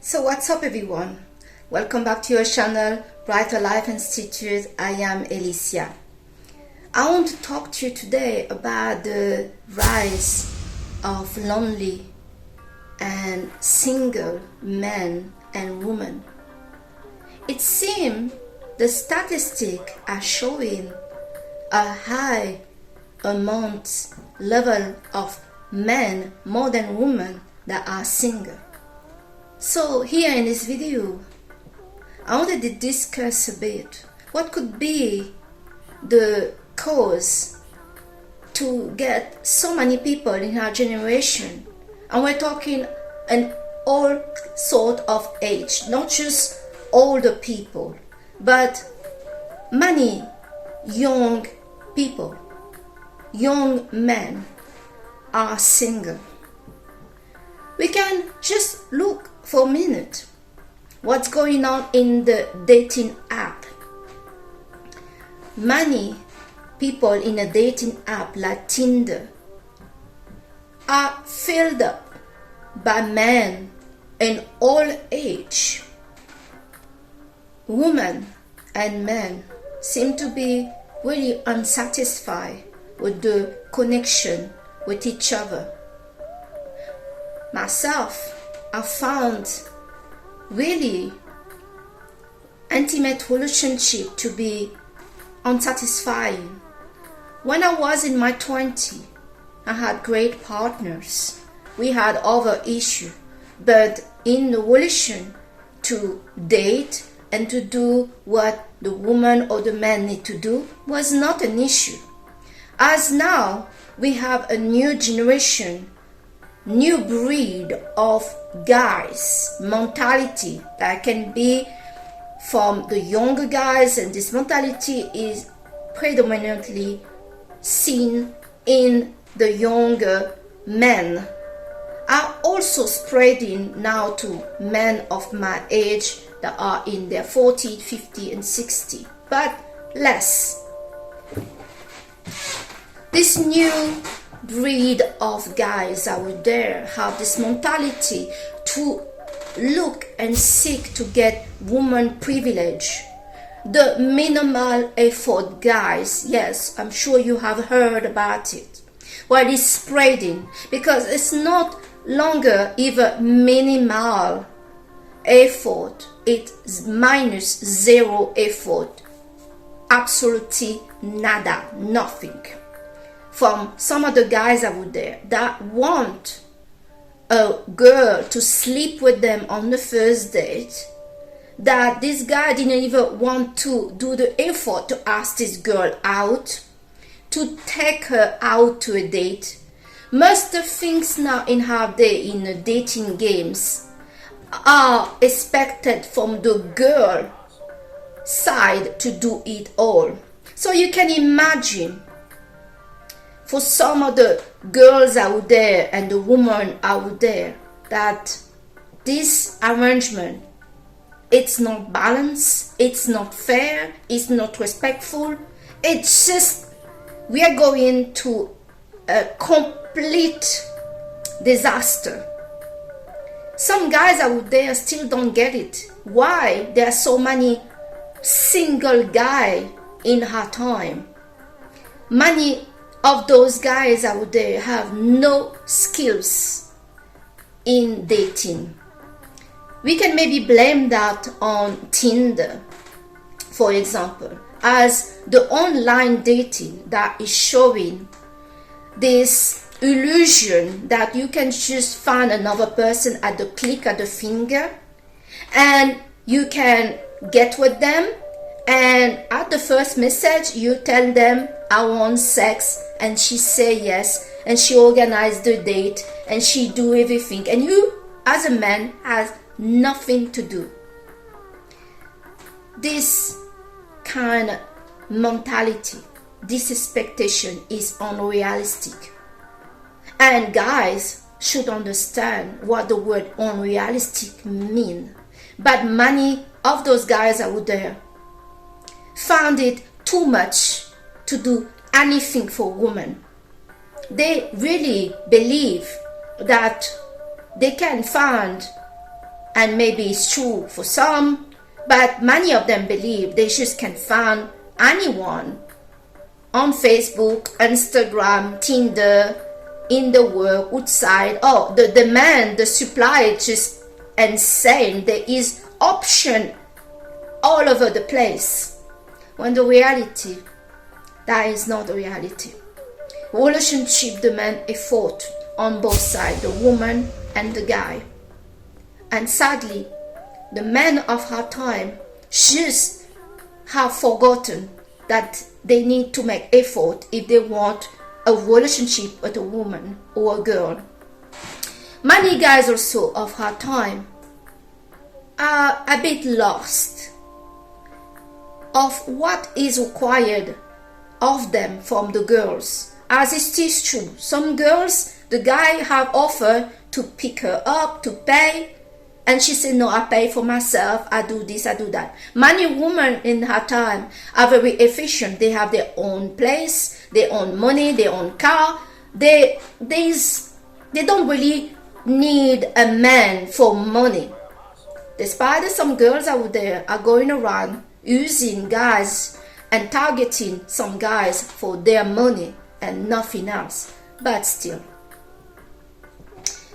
So what's up everyone? Welcome back to your channel, Brighter Life Institute. I am Alicia. I want to talk to you today about the rise of lonely and single men and women. It seems the statistics are showing a high amount level of men more than women that are single. So here in this video, I wanted to discuss a bit what could be the cause to get so many people in our generation, and we're talking an all sort of age, not just older people, but many young people, young men are single. We can just look for a minute what's going on in the dating app. Many people in a dating app like Tinder are filled up by men in all age. Women and men seem to be really unsatisfied with the connection with each other. Myself, I found really intimate relationship to be unsatisfying. When I was in my 20s, I had great partners. We had other issues, but in the relation to date and to do what the woman or the man need to do was not an issue. As now, we have a new generation, new breed of guys mentality that can be from the younger guys, and this mentality is predominantly seen in the younger men, are also spreading now to men of my age that are in their 40, 50 and 60, but less. This new breed of guys out there have this mentality to look and seek to get woman privilege. The minimal effort guys, yes, I'm sure you have heard about it. Well, it's spreading because it's not longer even minimal effort, it's minus zero effort, absolutely nada, nothing. From some of the guys out there that want a girl to sleep with them on the first date, that this guy didn't even want to do the effort to ask this girl out, to take her out to a date. Most of things now in our day in the dating games are expected from the girl side to do it all. So you can imagine, for some of the girls out there and the women out there, that this arrangement, it's not balanced, it's not fair, it's not respectful. It's just, we are going to a complete disaster. Some guys out there still don't get it. Why there are so many single guys in our time? Many of those guys out there have no skills in dating. We can maybe blame that on Tinder, for example, as the online dating that is showing this illusion that you can just find another person at the click of the finger and you can get with them, and at the first message you tell them I want sex, and she say yes, and she organize the date and she do everything, and you as a man has nothing to do. This kind of mentality, this expectation is unrealistic, and guys should understand what the word unrealistic mean. But many of those guys out there found it too much to do anything for women. They really believe that they can find and maybe it's true for some, but many of them believe they just can find anyone on Facebook, Instagram, Tinder, in the world, outside. Oh, the demand, the supply is just insane. There is option all over the place. When the reality, that is not the reality. Relationship demand effort on both sides, the woman and the guy. And sadly, the men of our time just have forgotten that they need to make effort if they want a relationship with a woman or a girl. Many guys also of our time are a bit lost of what is required of them from the girls. As it is true, some girls, the guy have offered to pick her up, to pay, and she said, no, I pay for myself, I do this, I do that. Many women in her time are very efficient. They have their own place, their own money, their own car. They don't really need a man for money. Despite some girls out there are going around using guys and targeting some guys for their money and nothing else. But still,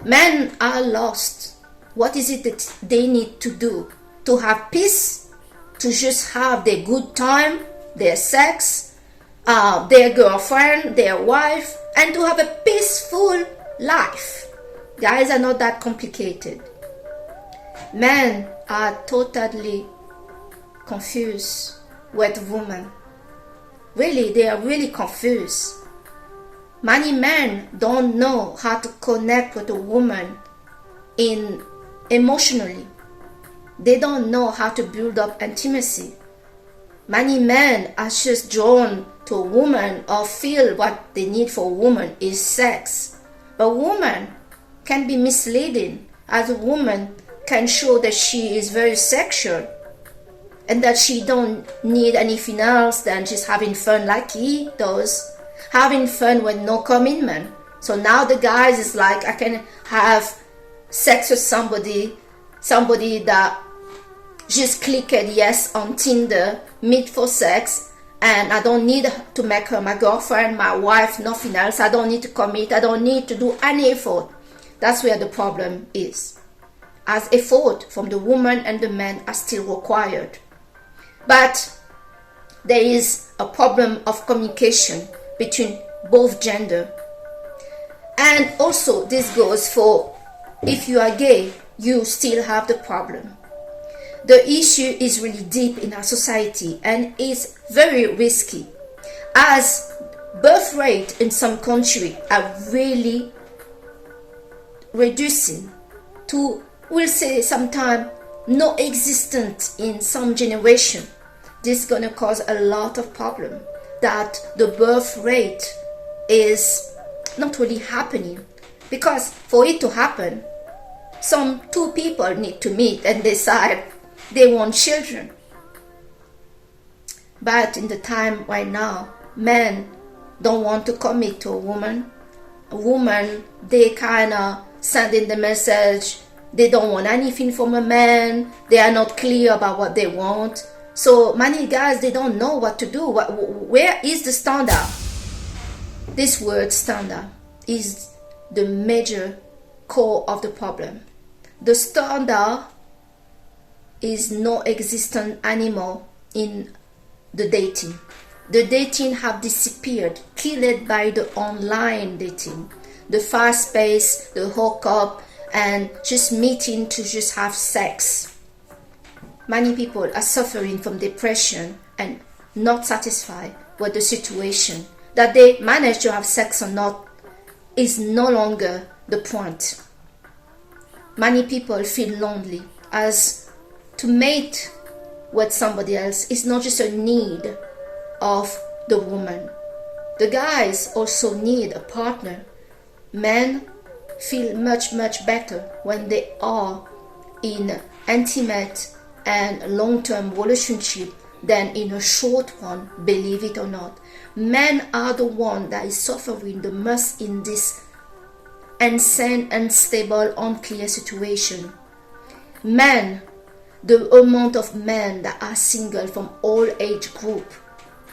men are lost. What is it that they need to do to have peace, to just have their good time, their sex, their girlfriend, their wife, and to have a peaceful life? Guys are not that complicated. Men are totally confused with women. Really, they are really confused. Many men don't know how to connect with a woman emotionally. They don't know how to build up intimacy. Many men are just drawn to a woman or feel what they need for a woman is sex. But woman can be misleading, as a woman can show that she is very sexual and that she don't need anything else than just having fun like he does, having fun with no commitment. So now the guys is like, I can have sex with somebody that just clicked yes on Tinder, meet for sex, and I don't need to make her my girlfriend, my wife, nothing else. I don't need to commit. I don't need to do any effort. That's where the problem is. As effort from the woman and the man are still required. But there is a problem of communication between both gender. And also this goes for if you are gay, you still have the problem. The issue is really deep in our society and is very risky, as birth rate in some countries are really reducing to, we'll say sometime, no existent in some generation. This is going to cause a lot of problem, that the birth rate is not really happening. Because for it to happen, some two people need to meet and decide they want children. But in the time right now, men don't want to commit to a woman. A woman, they kind of send in the message, they don't want anything from a man, they are not clear about what they want. So many guys, they don't know what to do. Where is the standard? This word standard is the major core of the problem. The standard is no existent anymore in the dating. The dating have disappeared, killed by the online dating, the fast pace, the hookup, and just meeting to just have sex. Many people are suffering from depression and not satisfied with the situation. That they manage to have sex or not is no longer the point. Many people feel lonely, as to mate with somebody else is not just a need of the woman. The guys also need a partner. Men feel much better when they are in intimate and long-term relationship than in a short one, believe it or not. Men are the one that is suffering the most in this insane, unstable, unclear situation. Men, the amount of men that are single from all age group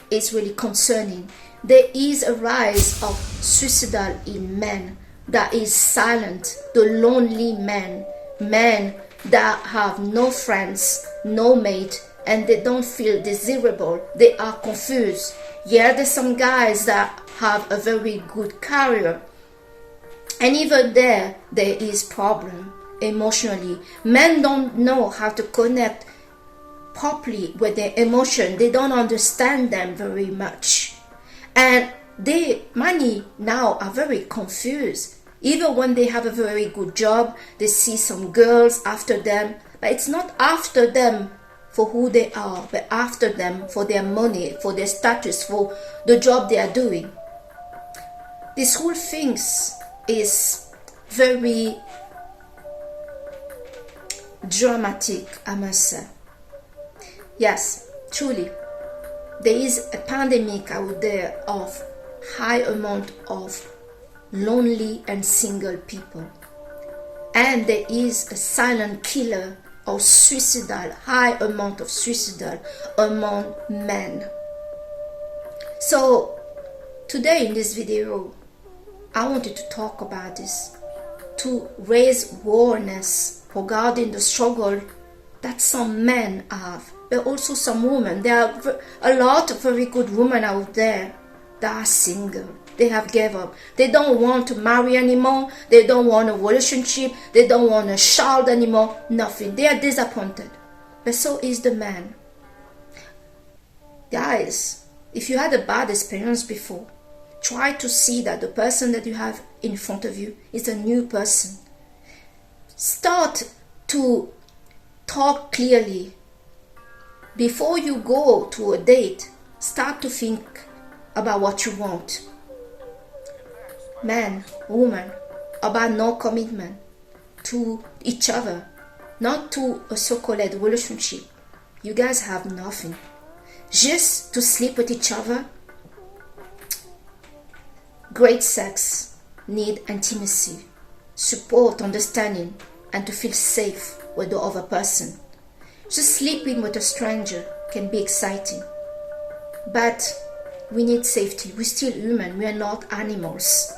is really concerning. There is a rise of suicidal in men that is silent, the lonely men that have no friends, no mate, and they don't feel desirable. They are confused. Yeah, there's some guys that have a very good career, and even there is problem emotionally. Men don't know how to connect properly with their emotion. They don't understand them very much, and many now are very confused. Even when they have a very good job, they see some girls after them, but it's not after them for who they are, but after them for their money, for their status, for the job they are doing. This whole thing is very dramatic, I must say. Yes, truly, there is a pandemic out there of high amount of lonely and single people, and there is a silent killer of suicidal, high amount of suicidal among men. So today in this video, I wanted to talk about this, to raise awareness regarding the struggle that some men have, but also some women. There are a lot of very good women out there that are single. They have gave up. They don't want to marry anymore. They don't want a relationship. They don't want a child anymore. Nothing. They are disappointed. But so is the man. Guys, if you had a bad experience before, try to see that the person that you have in front of you is a new person. Start to talk clearly. Before you go to a date, start to think about what you want. Man, woman, about no commitment to each other, not to a so-called relationship. You guys have nothing. Just to sleep with each other. Great sex need intimacy, support, understanding, and to feel safe with the other person. Just sleeping with a stranger can be exciting, but we need safety. We're still human. We are not animals.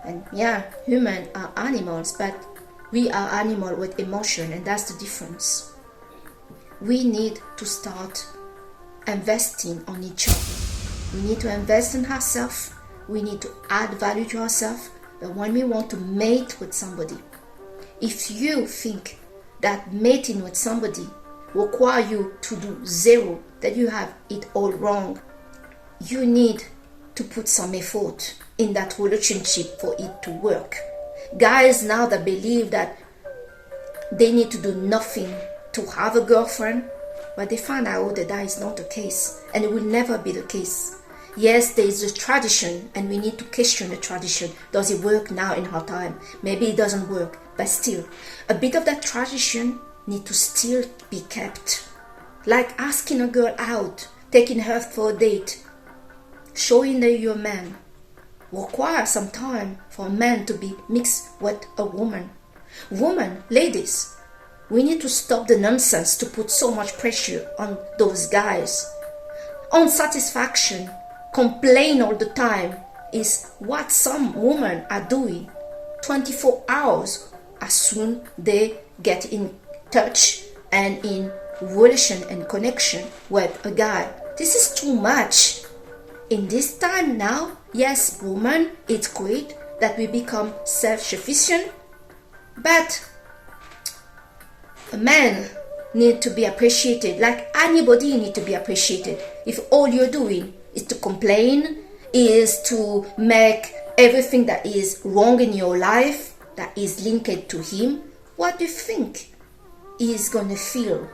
And yeah, humans are animals, but we are animals with emotion, and that's the difference. We need to start investing on each other. We need to invest in ourselves. We need to add value to ourselves. But when we want to mate with somebody, if you think that mating with somebody require you to do zero, that you have it all wrong, you need to put some effort in that relationship for it to work. Guys now that believe that they need to do nothing to have a girlfriend, but they find out that that is not the case, and it will never be the case. Yes, there is a tradition, and we need to question the tradition. Does it work now in our time? Maybe it doesn't work, but still, a bit of that tradition need to still be kept. Like asking a girl out, taking her for a date, showing that you're a man, require some time for a man to be mixed with a woman. Women, ladies, we need to stop the nonsense to put so much pressure on those guys. Unsatisfaction, complain all the time is what some women are doing 24 hours as soon they get in touch and in relation and connection with a guy. This is too much. In this time now, yes, woman, it's great that we become self-sufficient, but a man need to be appreciated like anybody need to be appreciated. If all you're doing is to complain, is to make everything that is wrong in your life that is linked to him, what do you think he's gonna feel?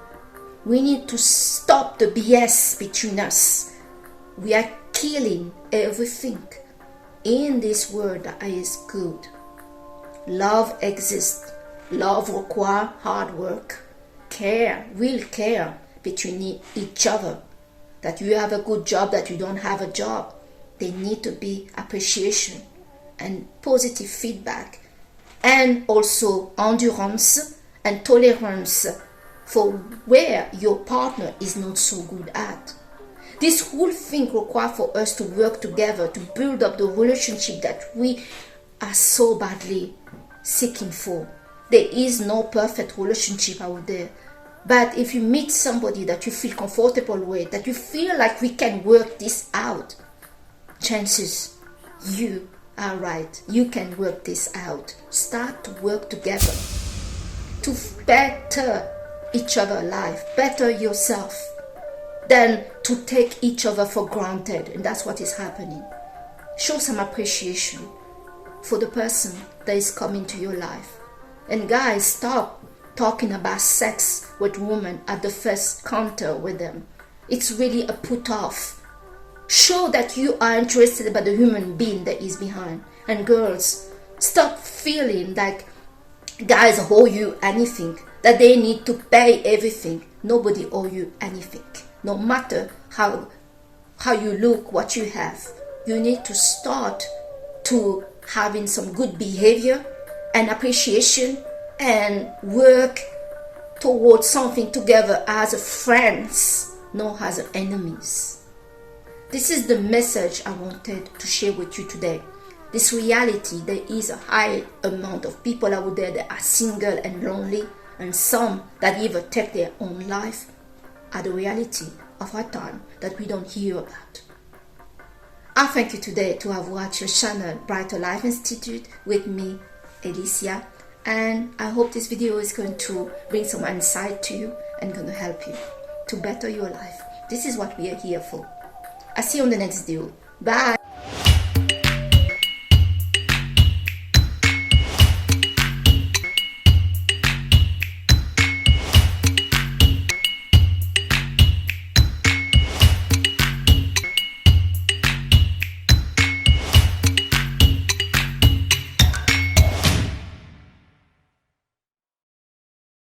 We need to stop the BS between us. We are killing everything in this world that is good. Love exists. Love requires hard work, care, real care between each other. That you have a good job, that you don't have a job. There need to be appreciation and positive feedback, and also endurance and tolerance for where your partner is not so good at. This whole thing requires for us to work together to build up the relationship that we are so badly seeking for. There is no perfect relationship out there. But if you meet somebody that you feel comfortable with, that you feel like we can work this out, chances you are right. You can work this out. Start to work together to better each other's life, better yourself, than to take each other for granted. And that's what is happening. Show some appreciation for the person that is coming to your life. And guys, stop talking about sex with women at the first encounter with them. It's really a put off. Show that you are interested about the human being that is behind. And girls, stop feeling like guys owe you anything, that they need to pay everything. Nobody owe you anything. No matter how you look, what you have, you need to start to having some good behavior and appreciation and work towards something together as friends, not as enemies. This is the message I wanted to share with you today. This reality, there is a high amount of people out there that are single and lonely, and some that even take their own life, are the reality of our time that we don't hear about. I thank you today to have watched your channel Brighter Life Institute with me, Alicia, and I hope this video is going to bring some insight to you and going to help you to better your life. This is what we are here for. I'll see you on the next video. Bye.